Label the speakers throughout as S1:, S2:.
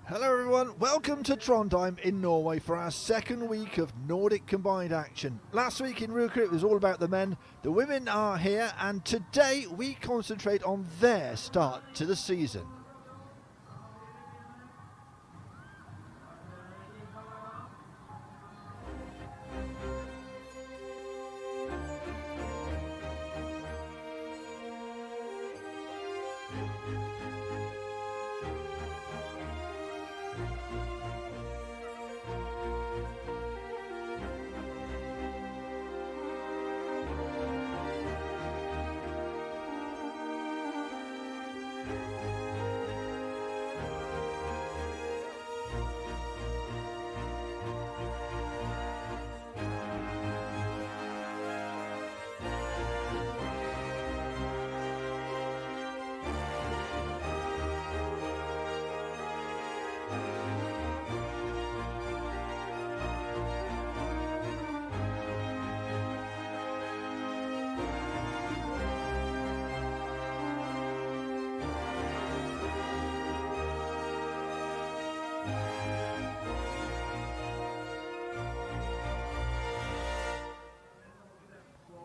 S1: Hello everyone, welcome to Trondheim in Norway for our second week of Nordic Combined action. Last week in Ruka it was all about the men, the women are here, and today we concentrate on their start to the season.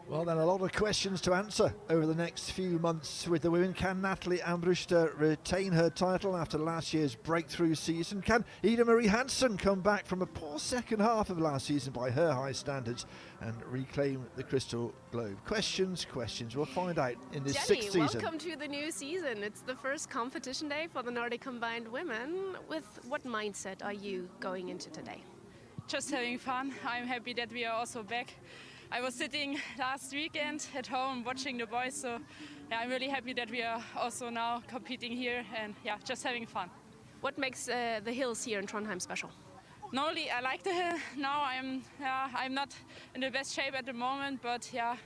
S1: Well then, a lot of questions to answer over the next few months with the women. Can Natalie Armbruster retain her title after last year's breakthrough season? Can Ida Marie Hansen come back from a poor second half of last season by her high standards and reclaim the Crystal Globe? Questions. We'll find out in this sixth season.
S2: Welcome to the new season. It's the first competition day for the Nordic Combined women. With what mindset are you going into today?
S3: Just having fun. I'm happy that we are also back. I was sitting last weekend at home watching the boys, so yeah, I'm really happy that we are also now competing here and yeah, just having fun.
S2: What makes the hills here in Trondheim special?
S3: Normally I like the hill. Now I'm not in the best shape at the moment, but yeah,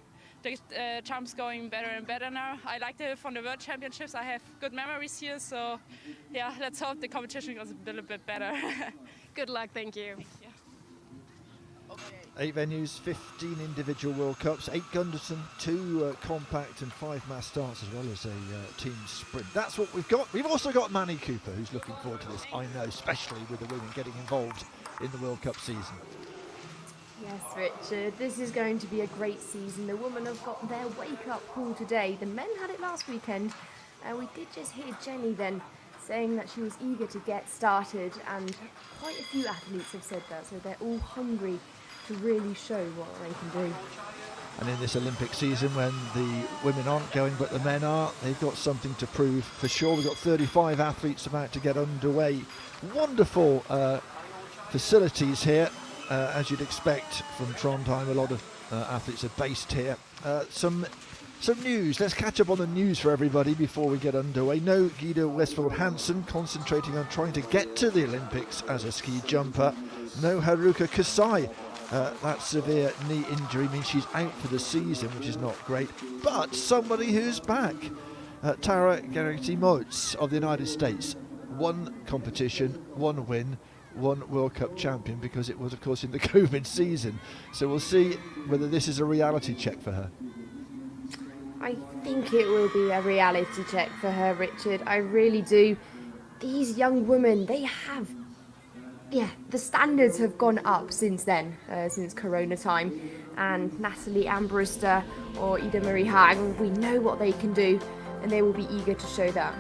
S3: the jump's going better and better now. I like the hill from the World Championships. I have good memories here, so yeah, let's hope the competition goes a little bit better.
S2: Good luck, thank you.
S3: Thank you.
S1: 8 venues, 15 individual World Cups, 8 Gundersen, 2 compact and 5 mass starts, as well as a team sprint. That's what we've got. We've also got Manny Cooper, who's looking forward to this, I know, especially with the women getting involved in the World Cup season.
S4: Yes, Richard, this is going to be a great season. The women have got their wake-up call today. The men had it last weekend. We did just hear Jenny then saying that she was eager to get started, and quite a few athletes have said that, so they're all hungry to really show what they can do.
S1: And in this Olympic season, when the women aren't going but the men are, they've got something to prove for sure. We've got 35 athletes about to get underway. Wonderful facilities here, as you'd expect from Trondheim. A lot of athletes are based here. Some news. Let's catch up on the news for everybody before we get underway. No Guido Westfold Hansen, concentrating on trying to get to the Olympics as a ski jumper. No Haruka Kasai. That severe knee injury means she's out for the season, which is not great. But somebody who's back. Tara Gereti-Moitz of the United States. One competition, one win, one World Cup champion, because it was, of course, in the COVID season. So we'll see whether this is a reality check for her.
S4: I think it will be a reality check for her, Richard. I really do. These young women, they have... Yeah, the standards have gone up since then, since Corona time. And Natalie Armbruster or Ida Marie Hagen, we know what they can do, and they will be eager to show that.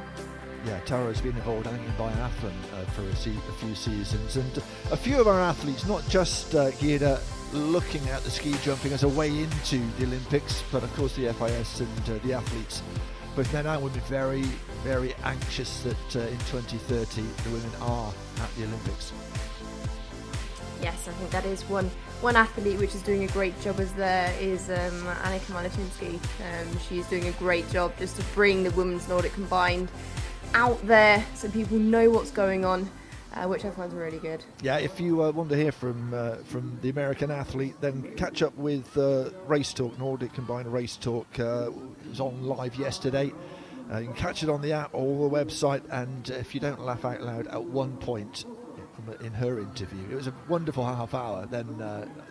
S1: Yeah, Tara's been involved in biathlon for a few seasons, and a few of our athletes, not just Gida, looking at the ski jumping as a way into the Olympics, but of course the FIS and the athletes, both men and women, very, very anxious that in 2030 the women are at the Olympics.
S4: Yes, I think that is one athlete which is doing a great job is Annika Malatinsky. She's doing a great job just to bring the women's Nordic Combined out there so people know what's going on, which I find really good.
S1: Yeah, if you want to hear from the American athlete, then catch up with Race Talk, Nordic Combined Race Talk. It was on live yesterday. You can catch it on the app or the website, and if you don't laugh out loud at one point, in her interview. It was a wonderful half hour. Then,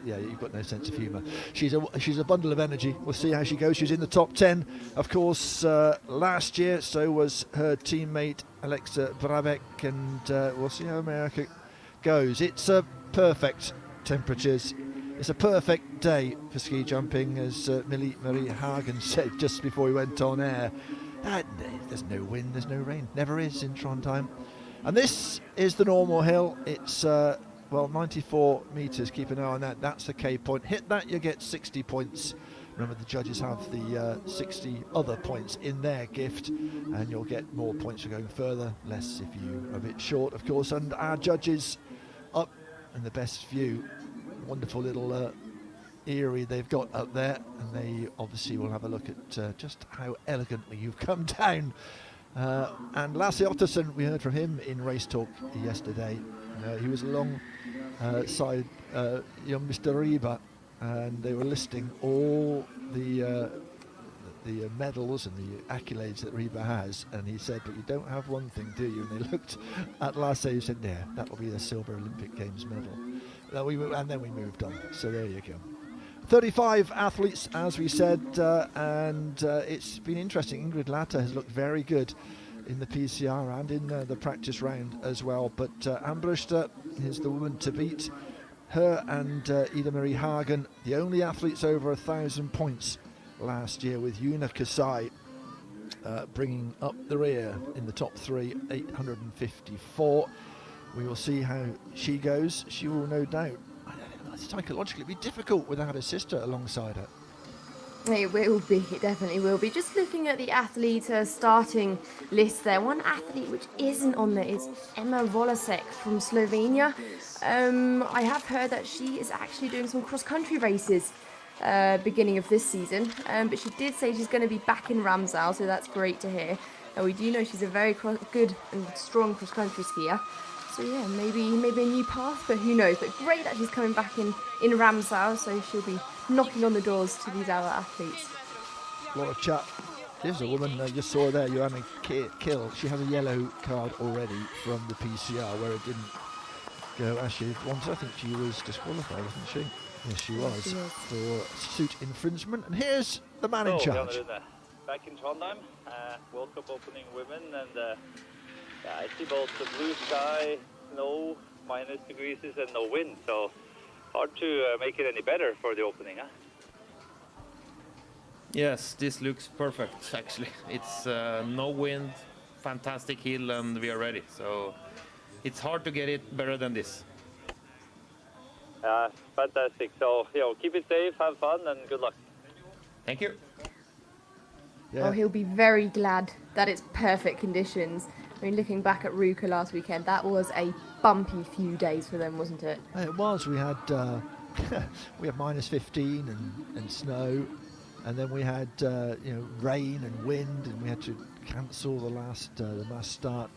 S1: yeah, you've got no sense of humour. She's a bundle of energy. We'll see how she goes. She's in the top 10, of course, last year. So was her teammate Alexa Brabeck, and we'll see how America goes. It's perfect temperatures. It's a perfect day for ski jumping, as Marie Hagen said just before we went on air. There's no wind, there's no rain. Never is in Trondheim. And this is the normal hill. It's, 94 metres. Keep an eye on that. That's the K point. Hit that, you get 60 points. Remember, the judges have the 60 other points in their gift, and you'll get more points for going further, less if you're a bit short, of course. And our judges up in the best view. Wonderful little eyrie they've got up there, and they obviously will have a look at just how elegantly you've come down. And Lasse Ottesen, we heard from him in Race Talk yesterday. He was alongside young Mr. Riba, and they were listing all the medals and the accolades that Riba has, and he said, but you don't have one thing, do you? And they looked at Lasse and said, yeah, that will be the Silver Olympic Games medal. And then we moved on. So there you go. 35 athletes, as we said, and it's been interesting. Ingrid Laate has looked very good in the PCR and in the practice round as well. But Ambruster is the woman to beat. Her and Ida Marie Hagen, the only athletes over 1,000 points last year, with Una Kasai bringing up the rear in the top three, 854. We will see how she goes. She will no doubt psychologically be difficult without a sister alongside her.
S4: It will be, it definitely will be. Just looking at the athlete starting list there, one athlete which isn't on there is Emma Volasek from Slovenia. I have heard that she is actually doing some cross-country races beginning of this season, but she did say she's going to be back in Ramsau, so that's great to hear. We do know she's a very good and strong cross-country skier. So yeah, maybe a new path, but who knows. But great that she's coming back in Ramsau, so she'll be knocking on the doors to these other athletes.
S1: A lot of chat. There's a woman I just saw there, Joanna Kill. She has a yellow card already from the PCR, where it didn't go as she wanted. I think she was disqualified, wasn't she? Yes, she was, for suit infringement. And here's the man in charge.
S5: Back in Trondheim, World Cup opening women, and I see both the blue sky, snow, minus degrees, and no wind, so hard to make it any better for the opening, huh?
S6: Yes, this looks perfect, actually. It's no wind, fantastic hill, and we are ready, so it's hard to get it better than this.
S5: Fantastic. So, keep it safe, have fun, and good luck.
S6: Thank you.
S1: Yeah.
S4: Oh, he'll be very glad that it's perfect conditions. I mean, looking back at Ruka last weekend, that was a bumpy few days for them, wasn't it?
S1: It was. We had we had minus 15 and snow, and then we had rain and wind, and we had to cancel the last start.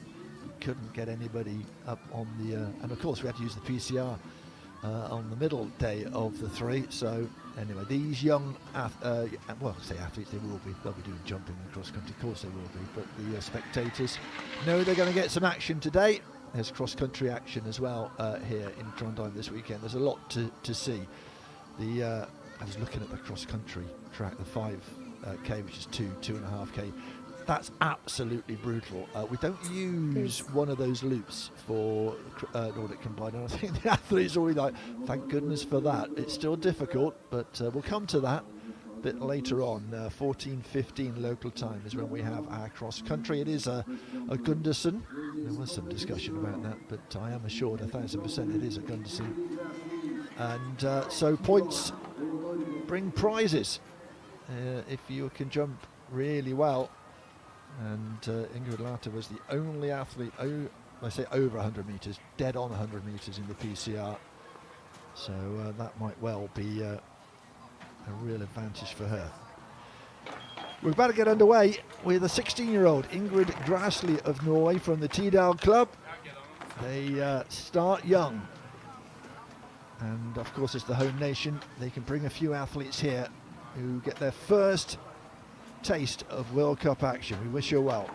S1: Couldn't get anybody up on the and of course we had to use the PCR on the middle day of the three. So anyway, these young athletes, they'll be doing jumping and cross country, of course they will be, but the spectators know they're going to get some action today. There's cross country action as well here in Trondheim this weekend. There's a lot to see. I was looking at the cross country track, the 5k, which is 2.5k. That's absolutely brutal. We don't use one of those loops for Nordic Combined, and I think the athletes are already like, thank goodness for that. It's still difficult, but we'll come to that a bit later on. 14:15 local time is when we have our cross country. It is a Gundersen. There was some discussion about that, but I am assured 1,000% it is a Gundersen. And so points bring prizes if you can jump really well. And Ingrid Laate was the only athlete, I say over 100 metres, dead on 100 metres in the PCR. So that might well be a real advantage for her. We're about to get underway with a 16-year-old, Ingrid Grasli of Norway from the Tidal Club. They start young. And of course, it's the home nation. They can bring a few athletes here who get their first taste of World Cup action. We wish her well.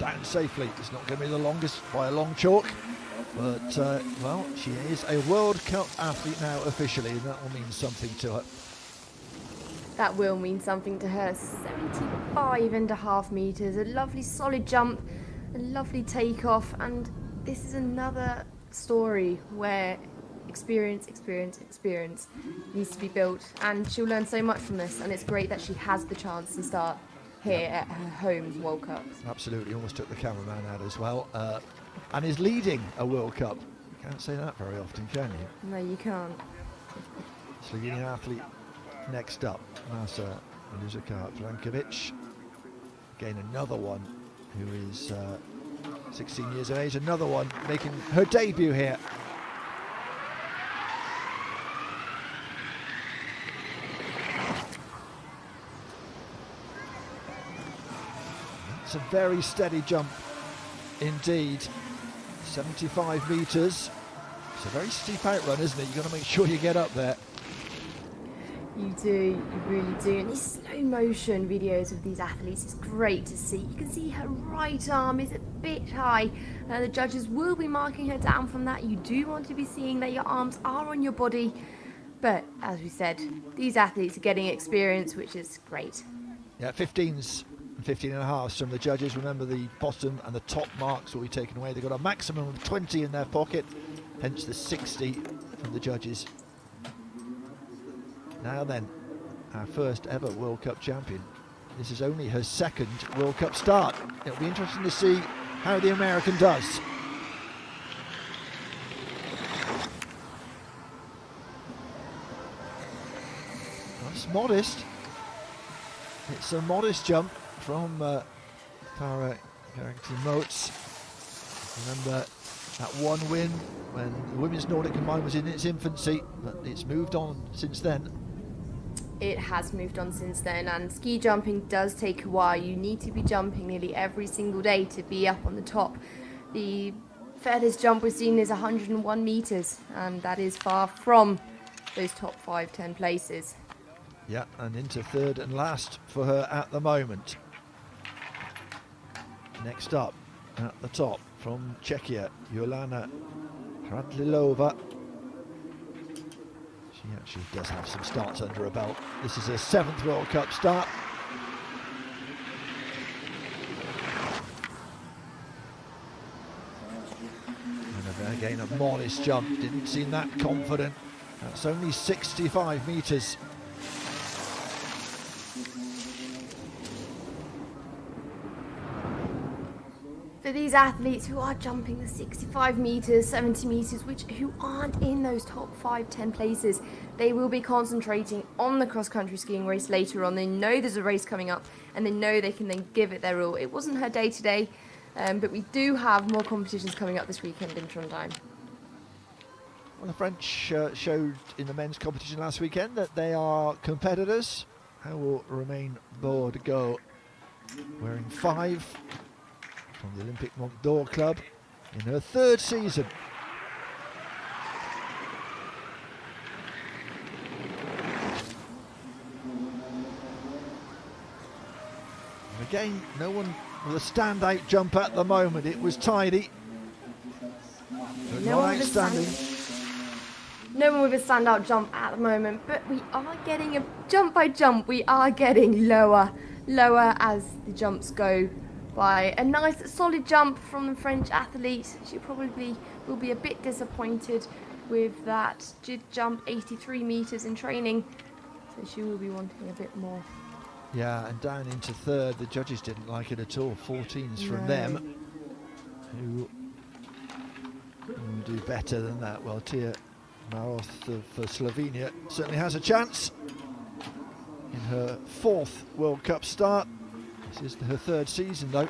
S1: down safely. It's not going to be the longest by a long chalk, but well, she is a World Cup athlete now officially, and that will mean something to her.
S4: That will mean something to her. 75.5 meters, a lovely solid jump, a lovely takeoff, and this is another story where experience needs to be built, and she'll learn so much from this, and it's great that she has the chance to start here at her home World Cup.
S1: Absolutely, almost took the cameraman out as well, and is leading a World Cup. You can't say that very often, can you?
S4: No, you can't.
S1: Slovenian athlete next up, Nasa Lužaka-Planković. Again, another one who is 16 years of age, another one making her debut here. It's a very steady jump indeed. 75 metres. It's a very steep outrun, isn't it? You've got to make sure you get up there.
S4: You do, you really do. And these slow motion videos of these athletes is great to see. You can see her right arm is a bit high. The judges will be marking her down from that. You do want to be seeing that your arms are on your body. But as we said, these athletes are getting experience, which is great.
S1: Yeah, 15s and 15.5s from the judges. Remember, the bottom and the top marks will be taken away. They've got a maximum of 20 in their pocket, hence the 60 from the judges. Now then, our first ever World Cup champion. This is only her second World Cup start. It'll be interesting to see how the American does. That's modest. It's a modest jump from Tara Carrington-Motes. Remember that one win when the women's Nordic Combined was in its infancy, but it's moved on since then.
S4: It has moved on since then, and ski jumping does take a while. You need to be jumping nearly every single day to be up on the top. The furthest jump we've seen is 101 meters, and that is far from those top 5-10 places.
S1: Yeah, and into third and last for her at the moment. Next up at the top from Czechia, Jolana Kradlilova. She actually does have some starts under her belt. This is her 7th World Cup start. And again, a modest jump. Didn't seem that confident. That's only 65 metres.
S4: For these athletes who are jumping the 65 metres, 70 metres, who aren't in those top 5-10 places, they will be concentrating on the cross-country skiing race later on. They know there's a race coming up, and they know they can then give it their all. It wasn't her day today, but we do have more competitions coming up this weekend in Trondheim.
S1: Well, the French showed in the men's competition last weekend that they are competitors. How will Romain Bordeaux, wearing 5 from the Olympic Mont d'Or club in her 3rd season. And again, no one with a standout jump at the moment. It was tidy, but not outstanding.
S4: No one with a standout jump at the moment, but we are getting a jump by jump. We are getting lower as the jumps go by. A nice solid jump from the French athlete. She probably will be a bit disappointed with that. Did jump 83 meters in training, so she will be wanting a bit more.
S1: Yeah, and down into 3rd, the judges didn't like it at all. 14s from them, who do better than that. Well, Tia Maroth for Slovenia certainly has a chance in her 4th World Cup start. This is her 3rd season though.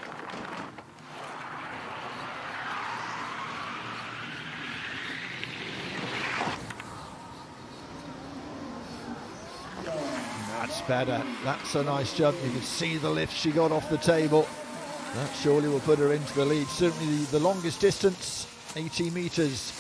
S1: That's better. That's a nice jump. You can see the lift she got off the table. That surely will put her into the lead. Certainly the longest distance, 80 metres.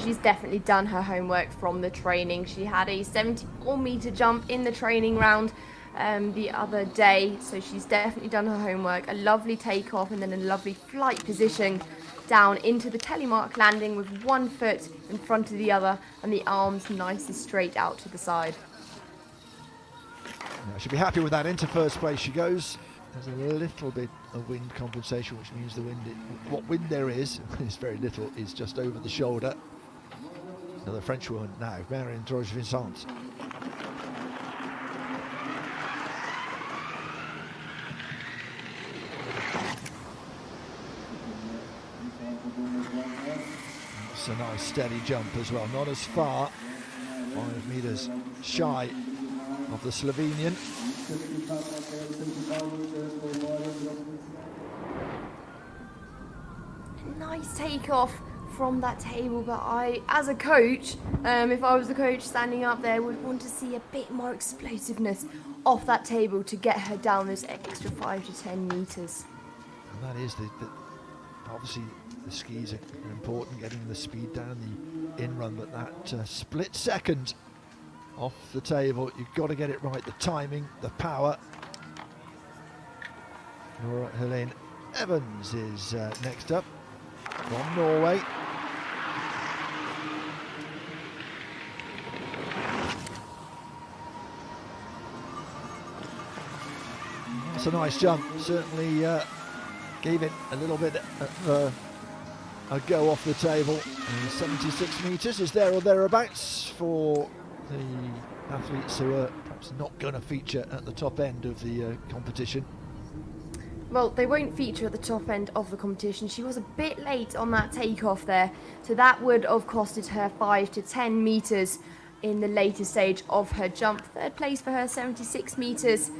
S4: She's definitely done her homework from the training. She had a 74-meter jump in the training round, the other day, so she's definitely done her homework. A lovely takeoff and then a lovely flight position down into the telemark landing with one foot in front of the other and the arms nice and straight out to the side.
S1: Yeah, she'll be happy with that. Into first place she goes. There's a little bit of wind compensation, which means the wind, what wind there is very little, is just over the shoulder. Another French woman now, Marion Droge-Vincent. It's a nice steady jump as well, not as far, 5 metres shy of the Slovenian.
S4: Nice takeoff from that table, but I, as a coach, if I was the coach standing up there, would want to see a bit more explosiveness off that table to get her down those extra 5 to 10 metres.
S1: And that is obviously the skis are important, getting the speed down the in-run, but that split second off the table, you've got to get it right, the timing, the power. Nora Helene Evans is next up from Norway. That's a nice jump, certainly gave it a little bit of a go off the table. 76 metres is there or thereabouts for the athletes who are perhaps not going to feature at the top end of the competition.
S4: Well, they won't feature at the top end of the competition. She was a bit late on that takeoff there, so that would have costed her 5 to 10 metres in the later stage of her jump. Third place for her, 76 metres.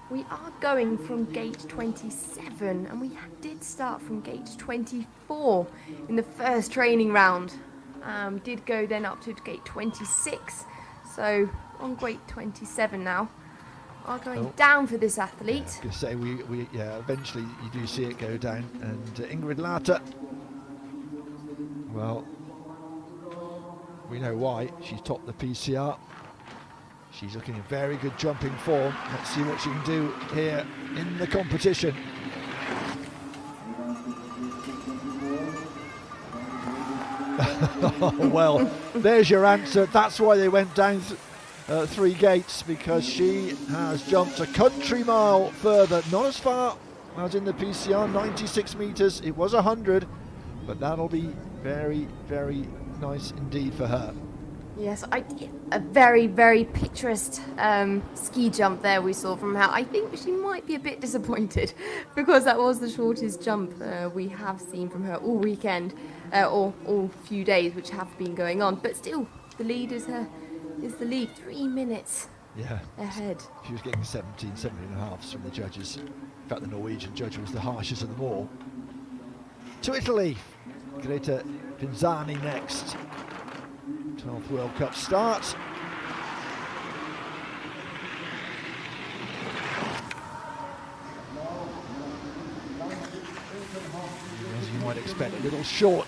S4: We are going from gate 27, and we did start from gate 24 in the first training round. Did go then up to gate 26, so on gate 27 now. Are going down for this athlete.
S1: I was going to say, we eventually you do see it go down, and Ingrid Laate, well, we know why. She's topped the PCR. She's looking in very good jumping form. Let's see what she can do here in the competition. Well, there's your answer. That's why they went down 3 gates, because she has jumped a country mile further, not as far as in the PCR, 96 metres. It was 100, but that'll be very, very nice indeed for her.
S4: Yes, a very, very picturesque ski jump there we saw from her. I think she might be a bit disappointed because that was the shortest jump we have seen from her all weekend, or all few days which have been going on. But still, the lead is the lead, 3 minutes ahead.
S1: She was getting 17 and a half from the judges. In fact, the Norwegian judge was the harshest of them all. To Italy, Greta Pinzani next. 12th World Cup start. As you might expect, a little short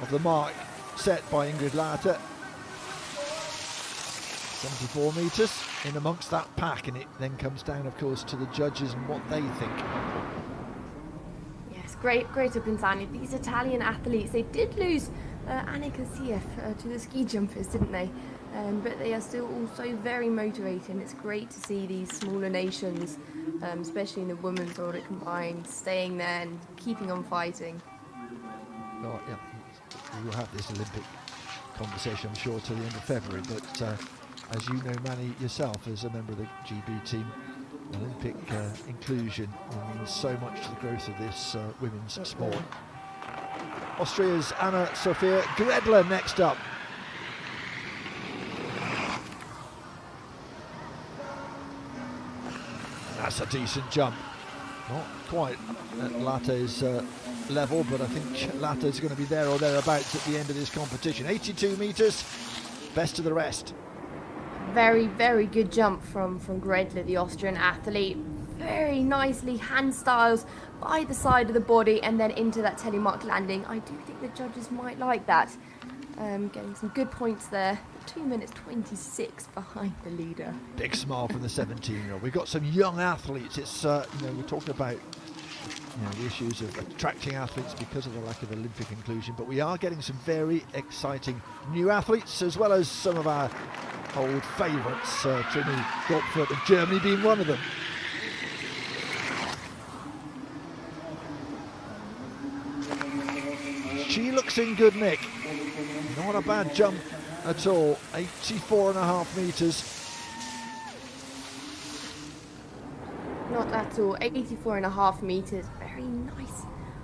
S1: of the mark set by Ingrid Laate. 74 metres in amongst that pack, and it then comes down, of course, to the judges and what they think.
S4: Yes, Greta Pinzani. These Italian athletes, they did lose Annika Sief to the ski jumpers, didn't they? But they are still also very motivating. It's great to see these smaller nations, especially in the women's Nordic Combined, staying there and keeping on fighting.
S1: Well, yeah, we will have this Olympic conversation, I'm sure, till the end of February, but as you know, Manny, yourself, as a member of the GB team, Olympic inclusion means so much to the growth of this women's sport. Austria's Anna-Sophia Gredler next up. That's a decent jump. Not quite at Latte's level, but I think Latte's going to be there or thereabouts at the end of this competition. 82 metres, best of the rest.
S4: Very, very good jump from Gredler, the Austrian athlete. Very nicely hand styles by the side of the body and then into that telemark landing. I do think the judges might like that. getting some good points there. 2 minutes 26 behind the leader.
S1: Big smile from the 17-year-old. We've got some young athletes. It's we're talking about the issues of attracting athletes because of the lack of Olympic inclusion, but we are getting some very exciting new athletes, as well as some of our old favourites, Trini Gottfried of Germany being one of them. She looks in good nick. Not a bad jump at all. 84.5 metres.
S4: Not at all. 84.5 metres. Very nice.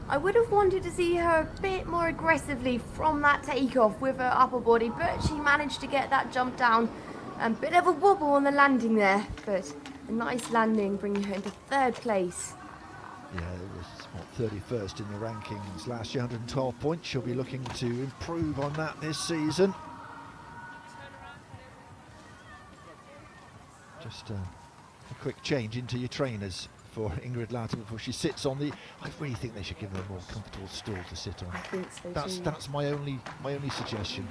S4: I would have wanted to see her a bit more aggressively from that takeoff with her upper body, but she managed to get that jump down. A bit of a wobble on the landing there, but a nice landing, bringing her into 3rd place.
S1: Yeah, it was 31st in the rankings last year, 112 points. She'll be looking to improve on that this season. Just a quick change into your trainers for Ingrid Laate before she sits on the. I really think they should give her a more comfortable stool to sit on.
S4: I think so too.
S1: That's my only suggestion.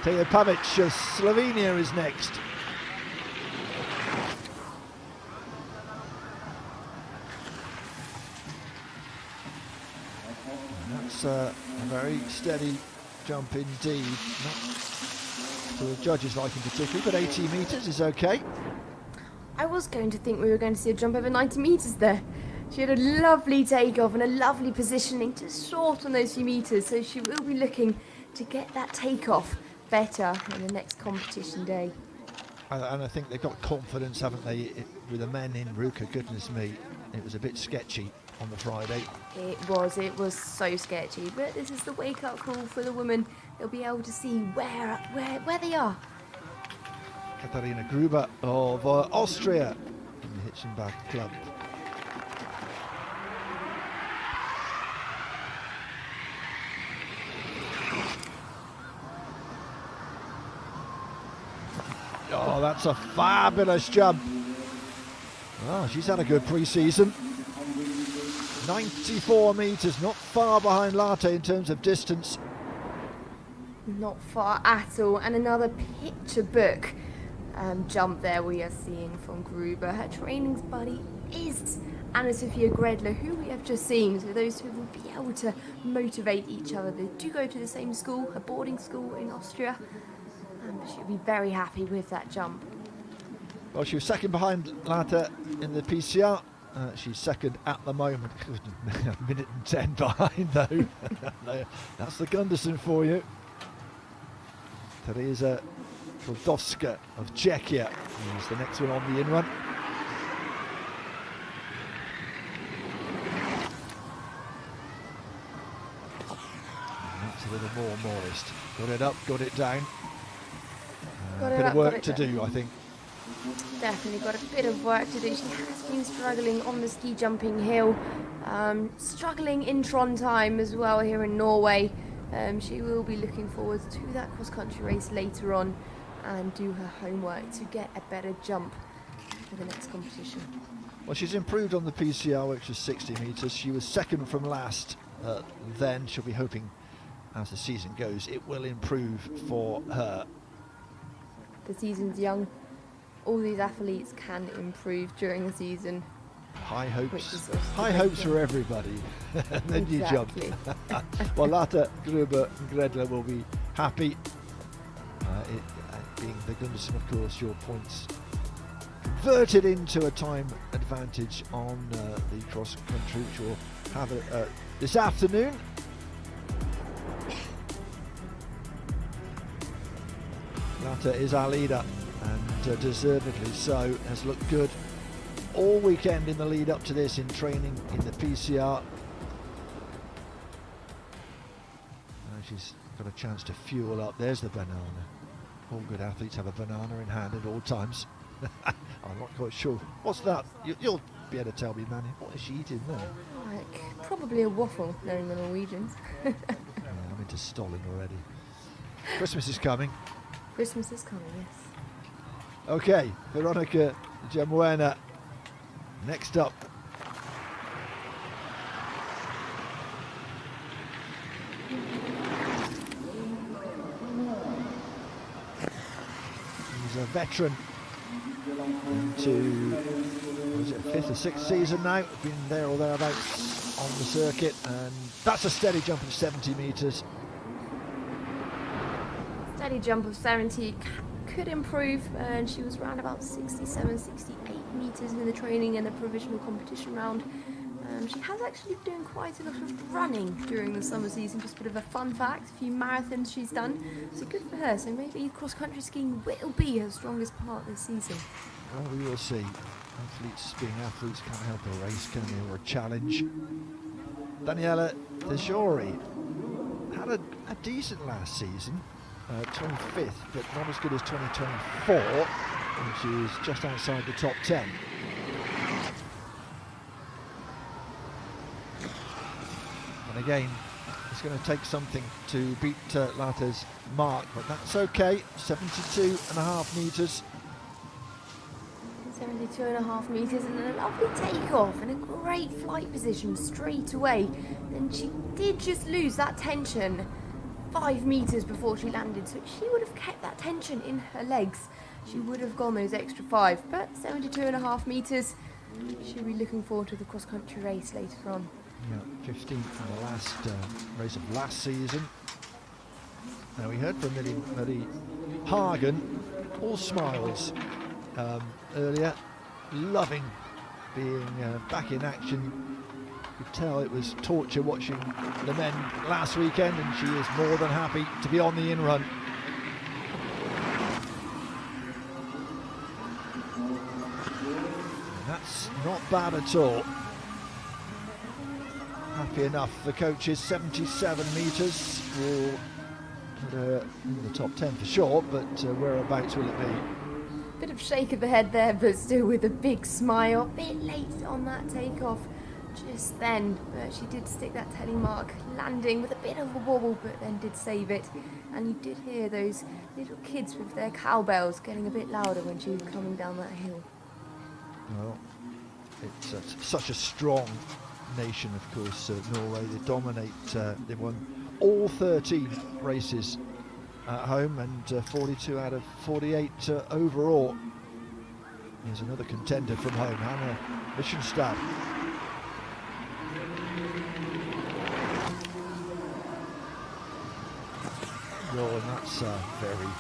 S1: Teja Pavic of Slovenia is next. That's a very steady jump indeed. Not to the judges' liking particularly, but 80 metres is okay.
S4: I was going to think we were going to see a jump over 90 metres there. She had a lovely takeoff and a lovely positioning, just short on those few metres, so she will be looking to get that takeoff better in the next competition day.
S1: And I think they've got confidence, haven't they, with the men in Ruka. Goodness me, it was a bit sketchy on the Friday.
S4: It was so sketchy, but this is the wake-up call for the women. They'll be able to see where they are.
S1: Katharina Gruber of Austria in the Hitchenbach Club. Oh, that's a fabulous jump. Oh, she's had a good pre-season. 94 metres, not far behind Laate in terms of distance.
S4: Not far at all, and another picture book jump there we are seeing from Gruber. Her training buddy is Anna-Sophia Gredler, who we have just seen, so those who will be able to motivate each other. They do go to the same school, a boarding school in Austria, and she'll be very happy with that jump.
S1: Well, she was second behind Laate in the PCR. She's second at the moment. A minute and 10 behind though. That's the Gundersen for you. Teresa Klodowska of Czechia is the next one on the in-run. That's a little more modest. Got it up, got it down. A bit of work to do, I think.
S4: Definitely got a bit of work to do. She has been struggling on the ski jumping hill, struggling in Trondheim as well here in Norway. She will be looking forward to that cross-country race later on and do her homework to get a better jump for the next competition.
S1: Well, she's improved on the PCR, which is 60 metres. She was second from last then. She'll be hoping as the season goes it will improve for her.
S4: The season's young. All these athletes can improve during the season.
S1: High hopes for everybody. And then
S4: exactly.
S1: You jump. Well, Laate, Gruber and Gredler will be happy. Being the Gundersen, of course, your points converted into a time advantage on the cross country, which we'll have this afternoon. Laate is our leader, and deservedly so. Has looked good all weekend in the lead up to this, in training, in the PCR. She's got a chance to fuel up. There's the banana. All good athletes have a banana in hand at all times. I'm not quite sure. What's that? You'll be able to tell me, Manny. What is she eating there?
S4: Like, probably a waffle, knowing the Norwegians.
S1: Yeah, I'm into Stolling already. Christmas is coming.
S4: Christmas is coming, yes.
S1: Okay, Veronica Jamuena next up. a veteran into, what is it, 5th or 6th season now, been there or thereabouts on the circuit, and that's a steady jump of 70 metres.
S4: Steady jump of 70 could improve, and she was around about 67, 68 metres in the training and the provisional competition round. She has actually been doing quite a lot of running during the summer season, just a bit of a fun fact, a few marathons she's done, so good for her. So maybe cross-country skiing will be her strongest part this season.
S1: Well, we will see. Athletes being athletes can't help a race, can they, or a challenge. Daniela Tesori had a decent last season, 25th, but not as good as 2024, which is just outside the top 10. And again, it's going to take something to beat Laate's mark, but that's okay. 72.5 metres.
S4: 72.5 metres and a lovely takeoff and a great flight position straight away. Then she did just lose that tension 5 metres before she landed, so if she would have kept that tension in her legs, she would have gone those extra 5. But 72.5 metres, she'll be looking forward to the cross-country race later on.
S1: Yeah, 15th in the last race of last season. Now we heard from Marie Hagen, all smiles earlier, loving being back in action. You could tell it was torture watching the men last weekend, and she is more than happy to be on the in-run. That's not bad at all. Happy enough. The coaches, 77 metres will put her in the top 10 for sure, but whereabouts will it be?
S4: Bit of shake of the head there, but still with a big smile. A bit late on that takeoff just then, but she did stick that telemark landing with a bit of a wobble, but then did save it. And you did hear those little kids with their cowbells getting a bit louder when she was coming down that hill.
S1: Well, it's such a strong nation, of course, Norway. They dominate. They've won all 13 races at home and 42 out of 48 overall. Here's another contender from home, Hannah Wittgenstein. Oh, and that's very,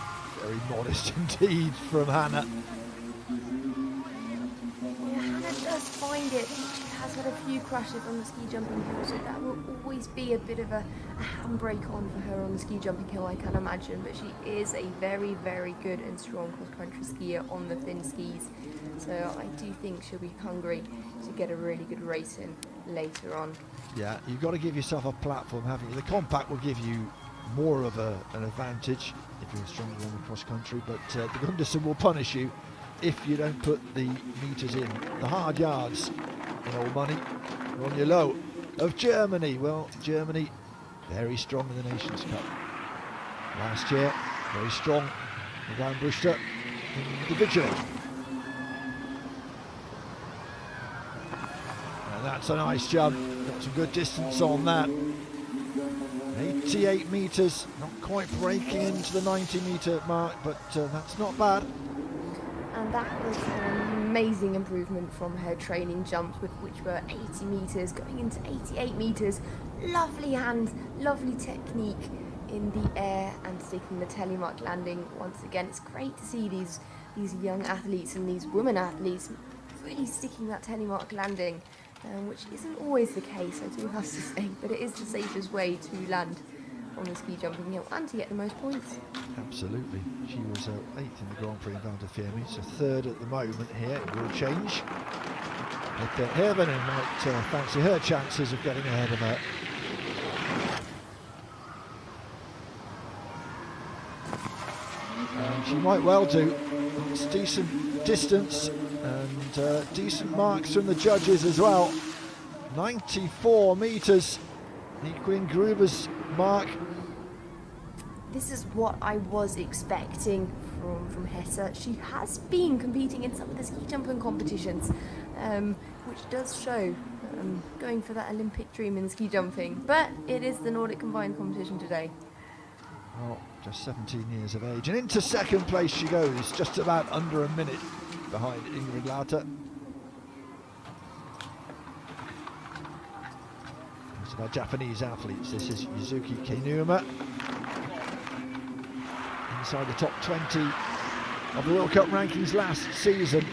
S1: very modest indeed from Hannah.
S4: Yeah, Hannah does find it. She has had a few crashes on the ski jumping hill, so that will always be a bit of a handbrake on for her on the ski jumping hill, I can imagine. But she is a very, very good and strong cross-country skier on the thin skis. So I do think she'll be hungry to get a really good race in later on.
S1: Yeah, you've got to give yourself a platform, haven't you? The compact will give you more of an advantage if you're stronger on the cross-country, but the Gundersen will punish you if you don't put the meters in. The hard yards in old money are on your low of Germany. Well, Germany very strong in the Nations Cup last year, very strong individually. And that's a nice jump, got some good distance on that. 88 metres, not quite breaking into the 90 metre mark, but that's not bad.
S4: And that was an amazing improvement from her training jumps, which were 80 metres, going into 88 metres. Lovely hands, lovely technique in the air and sticking the telemark landing once again. It's great to see these young athletes and these women athletes really sticking that telemark landing, which isn't always the case, I do have to say, but it is the safest way to land on the ski jumping hill and to get the most points.
S1: Absolutely. She was 8th in the Grand Prix in Val d'Enfermi, so 3rd at the moment here. It will change. But Hervenen might fancy her chances of getting ahead of her. And she might well do. It's decent distance and decent marks from the judges as well. 94 metres, Niquin Gruber's mark.
S4: This is what I was expecting from Hesse. She has been competing in some of the ski jumping competitions, which does show going for that Olympic dream in ski jumping. But it is the Nordic Combined competition today.
S1: Well, just 17 years of age. And into second place she goes, just about under a minute behind Ingrid Laate. Most of our Japanese athletes. This is Yuzuki Kainuma, inside the top 20 of the World Cup rankings last season.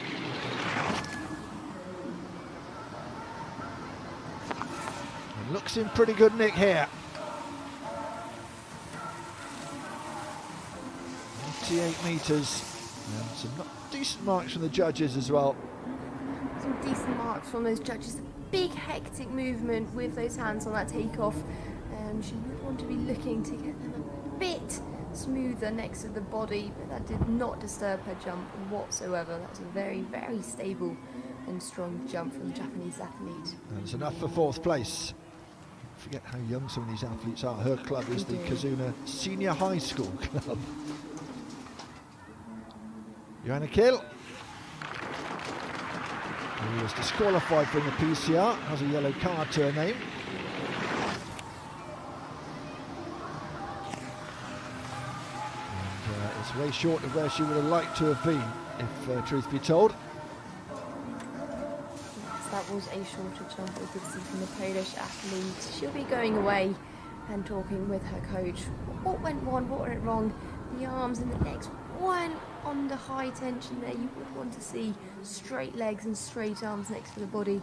S1: And looks in pretty good nick here. 88 metres, and some decent marks from the judges as well.
S4: Some decent marks from those judges. Big hectic movement with those hands on that takeoff. She would want to be looking to get them a bit smoother next to the body, but that did not disturb her jump whatsoever. That was a very, very stable and strong jump from the Japanese athlete.
S1: And it's enough for fourth place. Forget how young some of these athletes are. Her club is the Kazuna Senior High School Club. Johanna Kill, who was disqualified from the PCR, has a yellow card to her name. And it's way short of where she would have liked to have been, if truth be told.
S4: Yes, that was a shorter jump we could see from the Polish athlete. She'll be going away and talking with her coach. What went wrong? What went wrong? The arms and the legs weren't under high tension there. You would want to see straight legs and straight arms next to the body,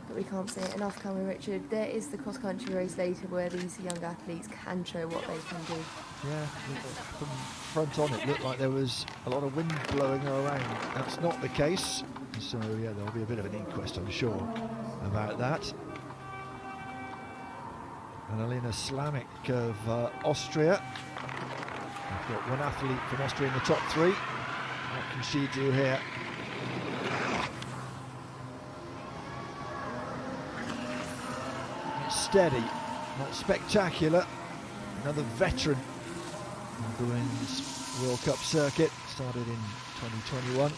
S4: but we can't say it enough, can we, Richard? There is the cross-country race later where these young athletes can show what they can do.
S1: Yeah, from front on it looked like there was a lot of wind blowing her around. That's not the case, so yeah, there'll be a bit of an inquest, I'm sure, about that. Annalena Slamik of Austria. We've got one athlete from Austria in the top three. What can she do here? It's steady, not spectacular. Another veteran of the Women's World Cup circuit, started in 2021.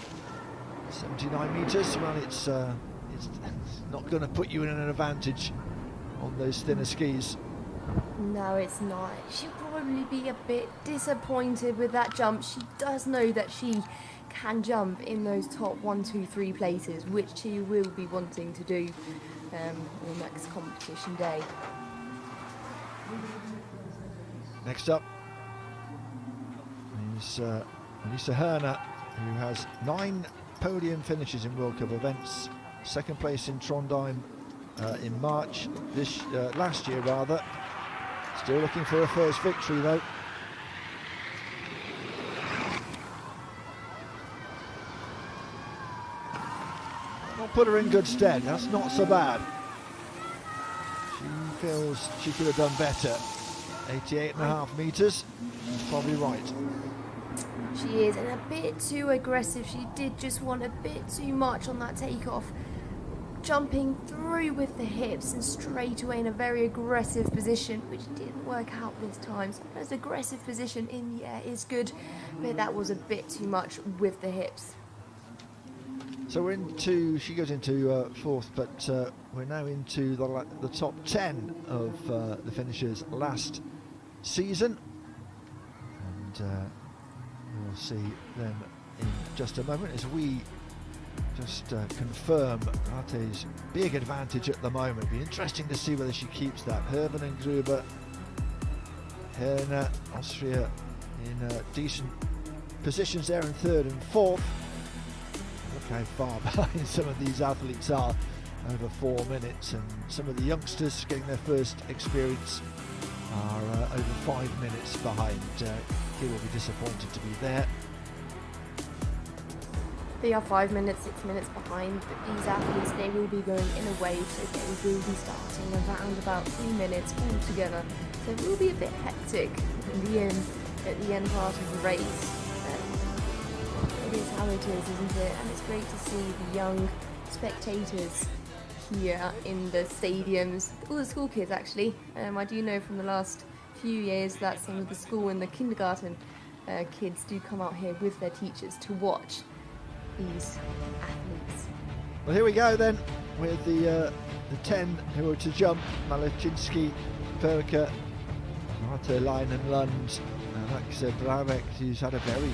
S1: 79 metres, well it's not going to put you in an advantage on those thinner skis.
S4: No, it's not. She'll probably be a bit disappointed with that jump. She does know that she can jump in those top 1, 2, 3 places, which she will be wanting to do on the next competition day.
S1: Next up is Lisa Herner, who has 9 podium finishes in World Cup events. Second place in Trondheim in March last year rather. Still looking for her first victory though. I'll put her in good stead. That's not so bad. She feels she could have done better. 88.5 metres. She's probably right.
S4: She is, and a bit too aggressive. She did just want a bit too much on that takeoff. Jumping through with the hips and straight away in a very aggressive position, which didn't work out this time. Sometimes aggressive position in the air is good, but that was a bit too much with the hips.
S1: So we're she goes into fourth, but we're now into the top 10 of the finishers last season. And we'll see them in just a moment as we just confirm Laate's big advantage at the moment. It'll be interesting to see whether she keeps that. Herven and Gruber, Herner, Austria in decent positions there in third and fourth. Look how far behind some of these athletes are, over 4 minutes, and some of the youngsters getting their first experience are over 5 minutes behind. He will be disappointed to be there.
S4: They are 5 minutes, 6 minutes behind, but these athletes, they will be going in a wave, so they will be starting around about 3 minutes altogether. So it will be a bit hectic at the end part of the race. It is how it is, isn't it? And it's great to see the young spectators here in the stadiums. All the school kids, actually. I do know from the last few years that some of the school and the kindergarten kids do come out here with their teachers to watch these athletes.
S1: Well, here we go then with the 10 who are to jump: Malachinski, Perka, Laate, Leinen, Lund, Alexa Bravek, who's had a very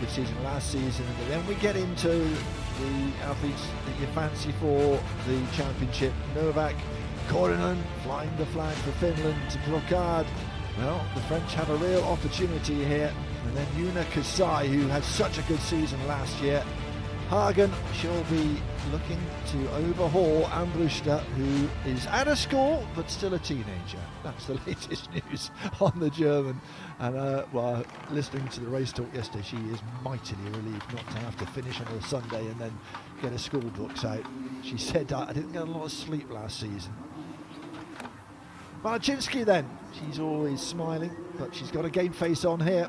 S1: good season last season. And then we get into the athletes that you fancy for the championship. Novak Korinen flying the flag for Finland. Brocard, well, the French have a real opportunity here. And then Yuna Kasai, who had such a good season last year. Hagen, she'll be looking to overhaul Ambrusta, who is out of school but still a teenager. That's the latest news on the German. And well, listening to the race talk yesterday, she is mightily relieved not to have to finish on a Sunday and then get her school books out. She said, I didn't get a lot of sleep last season. Marcinski then, she's always smiling, but she's got a game face on here.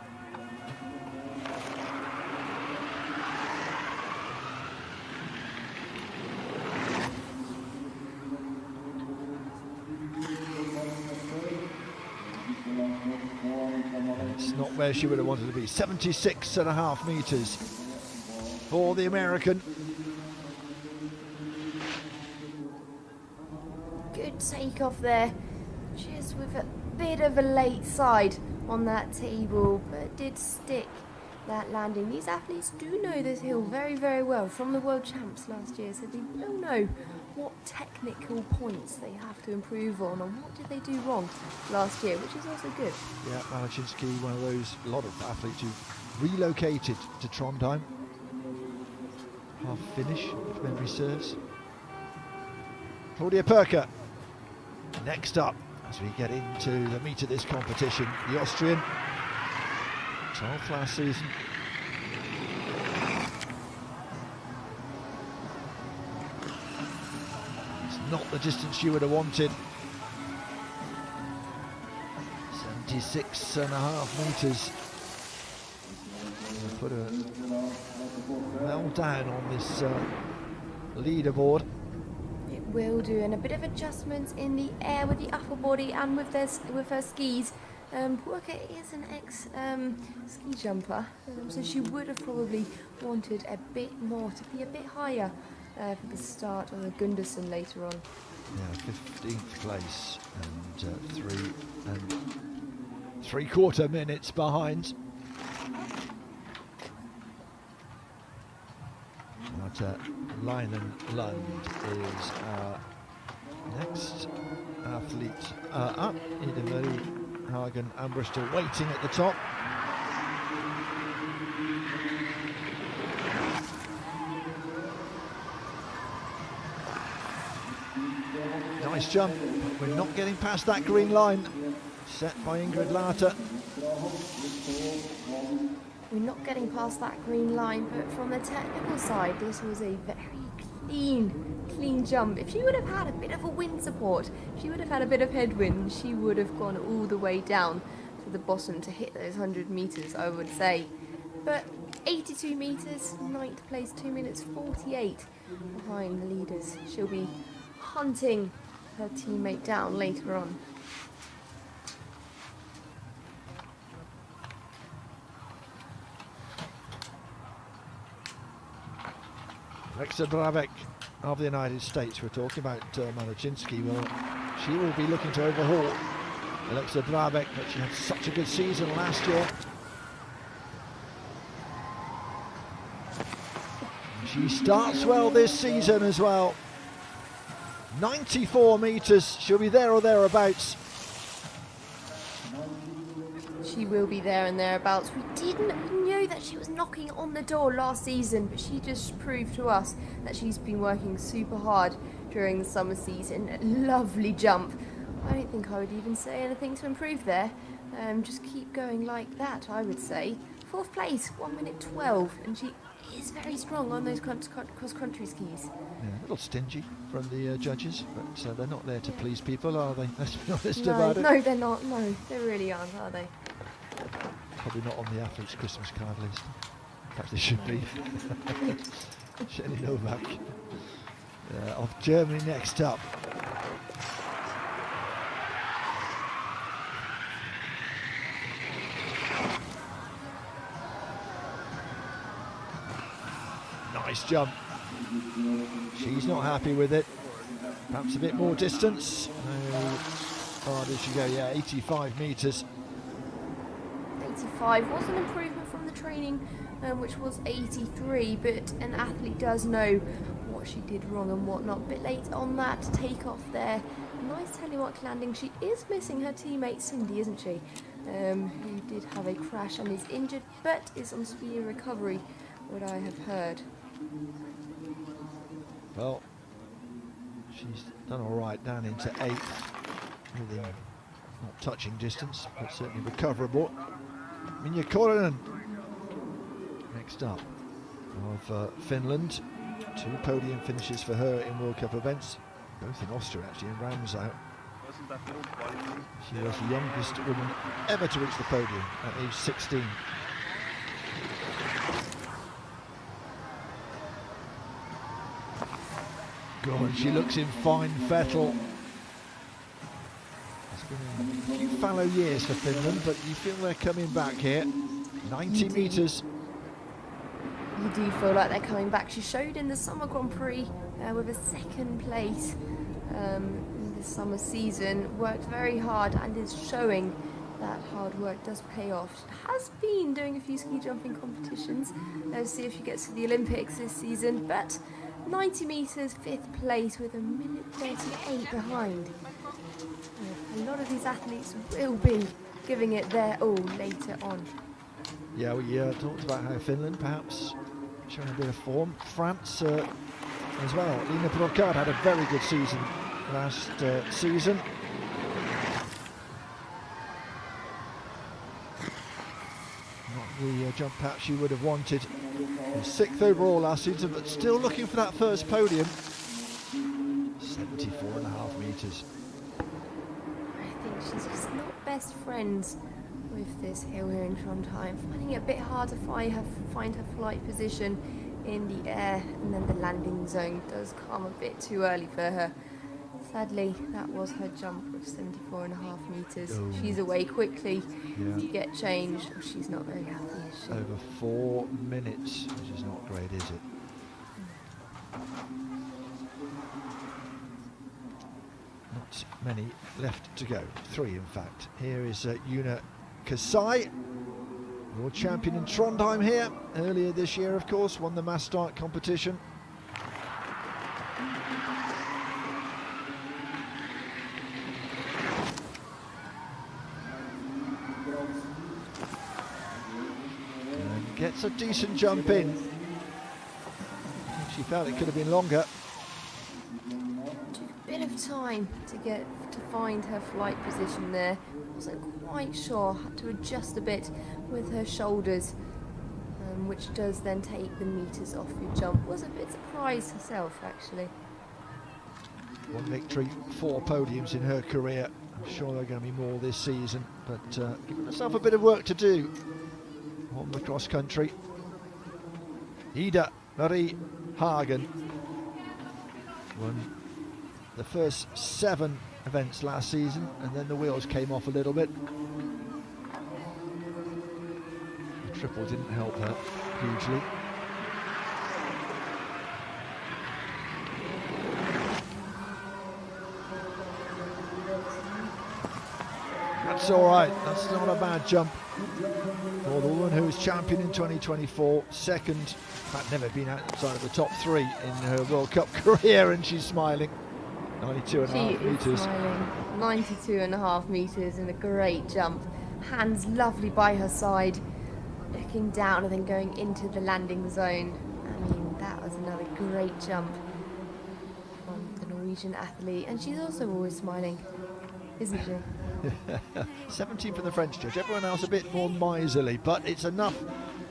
S1: It's not where she would have wanted to be. 76.5 meters for the American.
S4: Good takeoff there, just with a bit of a late side on that table, but did stick that landing. These athletes do know this hill very, very well from the World Champs last year, so they will know what technical points they have to improve on and what did they do wrong last year, which is also good.
S1: Yeah, Malachinsky, one of those, a lot of athletes who've relocated to Trondheim. Half Finnish, if memory serves. Claudia Perker, next up as we get into the meat of this competition. The Austrian, 12th last season. Not the distance she would have wanted. 76.5 metres. Put her well down on this leaderboard.
S4: It will do, and a bit of adjustments in the air with the upper body and with her skis. Walker is an ex-ski jumper, so she would have probably wanted a bit more, to be a bit higher for the start on the Gundersen later on.
S1: Yeah, 15th place and 3 3/4 minutes behind. But Leinen Lund is our next athlete up. Ida Marie Hagen Amber still waiting at the top. Nice jump. We're not getting past that green line set by Ingrid Laate.
S4: We're not getting past that green line, but from the technical side, this was a very clean jump. If she would have had a bit of a wind support, she would have had a bit of headwind, she would have gone all the way down to the bottom to hit those 100 metres, I would say. But 82 metres, 9th place, 2 minutes 48 behind the leaders. She'll be hunting her teammate down later on.
S1: Alexa Bravek of the United States. We're talking about Malachinsky. Well, she will be looking to overhaul Alexa Bravek, but she had such a good season last year. She starts well this season as well. 94 metres, she'll be there or thereabouts.
S4: She will be there and thereabouts. We knew that she was knocking on the door last season, but she just proved to us that she's been working super hard during the summer season. Lovely jump. I don't think I would even say anything to improve there. Just keep going like that, I would say. 4th place, 1 minute 12, and she is very strong on those cross-country skis.
S1: Yeah, a little stingy from the judges, but they're not there to please people, are they? Let's be honest about it.
S4: No, they're not. No, they really aren't, are they?
S1: Probably not on the athlete's Christmas card list. Perhaps they should be. Shelley Novak of Germany next up. Nice jump. She's not happy with it. Perhaps a bit more distance. No far did she go? Yeah, 85 metres.
S4: 85 was an improvement from the training, which was 83, but an athlete does know what she did wrong and what not. A bit late on that takeoff there. Nice telemark landing. She is missing her teammate Cindy, isn't she? Who did have a crash and is injured, but is on speedy recovery, what I have heard.
S1: Well, she's done all right down into 8th, within not touching distance, but certainly recoverable. Minja Korhonen next up of Finland. 2 podium finishes for her in World Cup events, both in Austria actually, in Ramsau. She was the youngest woman ever to reach the podium at age 16. God, she looks in fine fettle. It's been a few fallow years for Finland, but you feel they're coming back here. 90 metres.
S4: You do feel like they're coming back. She showed in the Summer Grand Prix with a 2nd place in the summer season. Worked very hard and is showing that hard work does pay off. She has been doing a few ski jumping competitions. Let's see if she gets to the Olympics this season. But 90 metres, 5th place with a minute 38 behind. A lot of these athletes will be giving it their all later on.
S1: Yeah, we talked about how Finland perhaps showing a bit of form. France as well. Lina Brocard had a very good season last season. Not the jump perhaps she would have wanted. 6th overall last season, but still looking for that first podium. 74.5 metres.
S4: I think she's just not best friends with this hill here in Trondheim, finding it a bit hard to find her flight position in the air, and then the landing zone does come a bit too early for her. Sadly, that was her jump of 74.5 metres.
S1: Oh.
S4: She's away quickly
S1: Yeah.
S4: to get changed. Oh, she's not very happy, is she?
S1: Over 4 minutes, which is not great, is it? Not many left to go. 3, in fact. Here is Una Kasai, world champion in Trondheim here earlier this year, of course, won the mass start competition. And gets a decent jump in. She felt it could have been longer.
S4: Took a bit of time to find her flight position there. Wasn't quite sure, had to adjust a bit with her shoulders, which does then take the meters off your jump. Was a bit surprised herself, actually.
S1: 1 victory, 4 podiums in her career. I'm sure there are going to be more this season, but giving herself a bit of work to do on the cross country. Ida Marie Hagen won the first 7 events last season, and then the wheels came off a little bit. The triple didn't help her hugely. That's all right, that's not a bad jump for the woman who was champion in 2024, 2nd, in fact never been outside of the top 3 in her World Cup career, and she's smiling. 92.5 metres.
S4: Smiling. 92.5 metres and a great jump. Hands lovely by her side, looking down and then going into the landing zone. I mean, that was another great jump from the Norwegian athlete, and she's also always smiling, isn't she?
S1: 17 for the French judge, everyone else a bit more miserly, but it's enough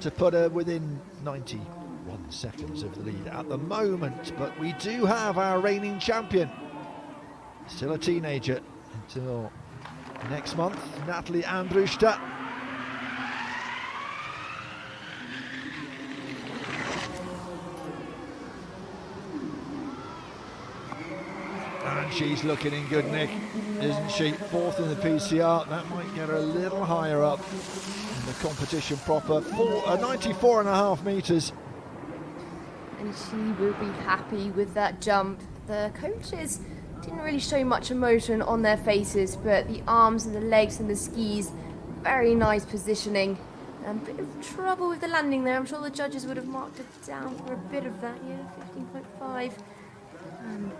S1: to put her within 91 seconds of the lead at the moment. But we do have our reigning champion, still a teenager until next month, Natalie Ambrusta. And she's looking in good nick, isn't she? 4th in the PCR, that might get her a little higher up in the competition proper. 94.5 metres.
S4: And she will be happy with that jump. The coaches didn't really show much emotion on their faces, but the arms and the legs and the skis, very nice positioning. A bit of trouble with the landing there. I'm sure the judges would have marked it down for a bit of that. Yeah, 15.5.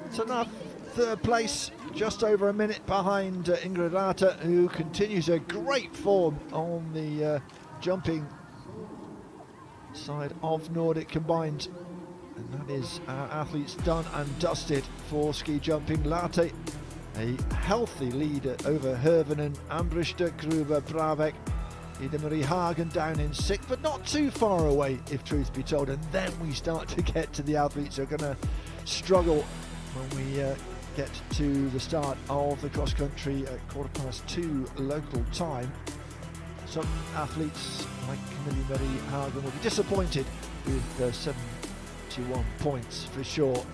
S1: It's enough. Third place, just over a minute behind Ingrid Laate, who continues her great form on the jumping side of Nordic Combined. And that is our athletes done and dusted for ski jumping. Laate, a healthy leader over Hervenen, Ambriste, Gruber, Bravek, Ida-Marie Hagen down in sixth, but not too far away, if truth be told. And then we start to get to the athletes who are going to struggle when we get to the start of the cross country at 2:15 local time. Some athletes like Camille Hagen will be disappointed with 71 points for sure.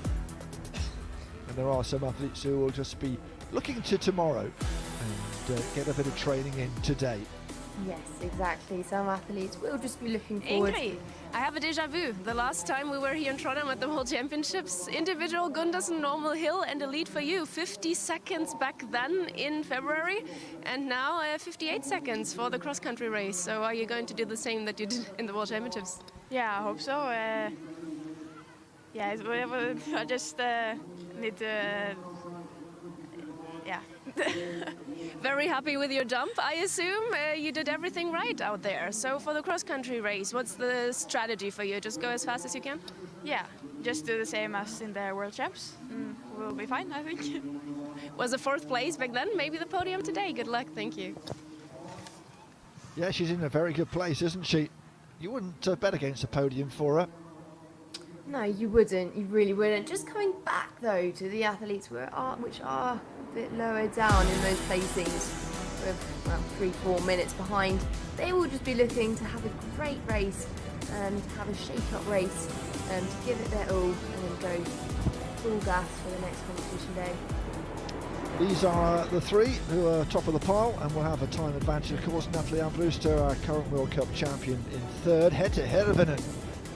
S1: And there are some athletes who will just be looking to tomorrow and get a bit of training in today.
S4: Yes, exactly. Some athletes will just be looking forward.
S2: Ingrid, I have a déjà vu. The last time we were here in Trondheim at the World Championships, individual Gundersen normal hill and a lead for you. 50 seconds back then in February, and now 58 seconds for the cross-country race. So are you going to do the same that you did in the World Championships?
S3: Yeah, I hope so. Yeah, I just need to. Yeah.
S2: Very happy with your jump, I assume. You did everything right out there. So for the cross-country race, what's the strategy for you? Just go as fast as you can?
S3: Yeah, just do the same as in the World Champs. We'll be fine, I think.
S2: Was a fourth place back then, maybe the podium today. Good luck, thank you.
S1: Yeah, she's in a very good place, isn't she? You wouldn't bet against a podium for her.
S4: No, you wouldn't. You really wouldn't. Just coming back, though, to the athletes which are a bit lower down in those placings, with, well, 3-4 minutes behind. They will just be looking to have a great race and have a shake-up race and to give it their all and then go full gas for the next competition day.
S1: These are the three who are top of the pile and will have a time advantage. Of course, Natalie Ambriste, our current World Cup champion, in third. Head to Hervenen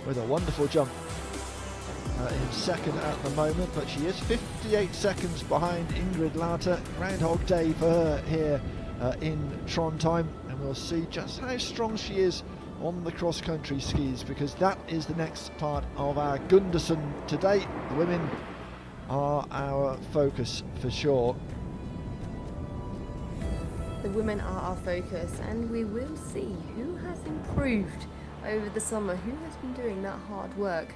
S1: with a wonderful jump. In second at the moment, but she is 58 seconds behind Ingrid Laate. Groundhog Day for her here in Trondheim, and we'll see just how strong she is on the cross-country skis, because that is the next part of our Gundersen today. The women are our focus for sure.
S4: The women are our focus, and we will see who has improved over the summer, who has been doing that hard work.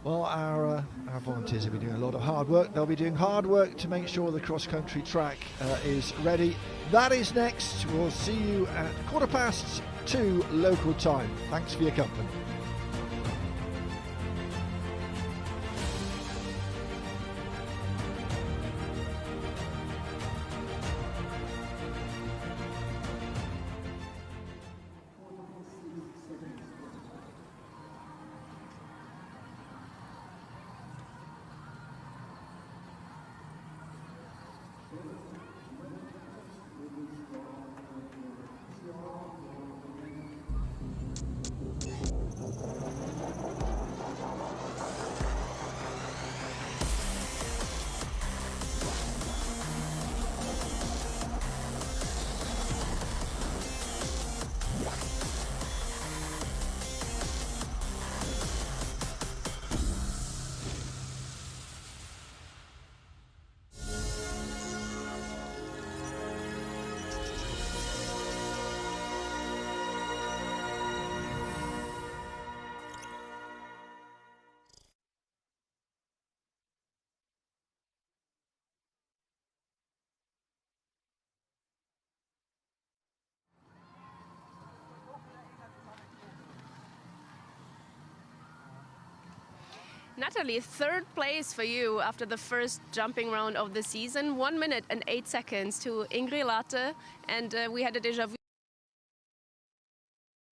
S1: Well, our volunteers have been doing a lot of hard work. They'll be doing hard work to make sure the cross-country track is ready. That is next. We'll see you at 2:15 local time. Thanks for your company.
S2: Natalie, third place for you after the first jumping round of the season. 1 minute and 8 seconds to Ingrid Laate, and we had a déjà vu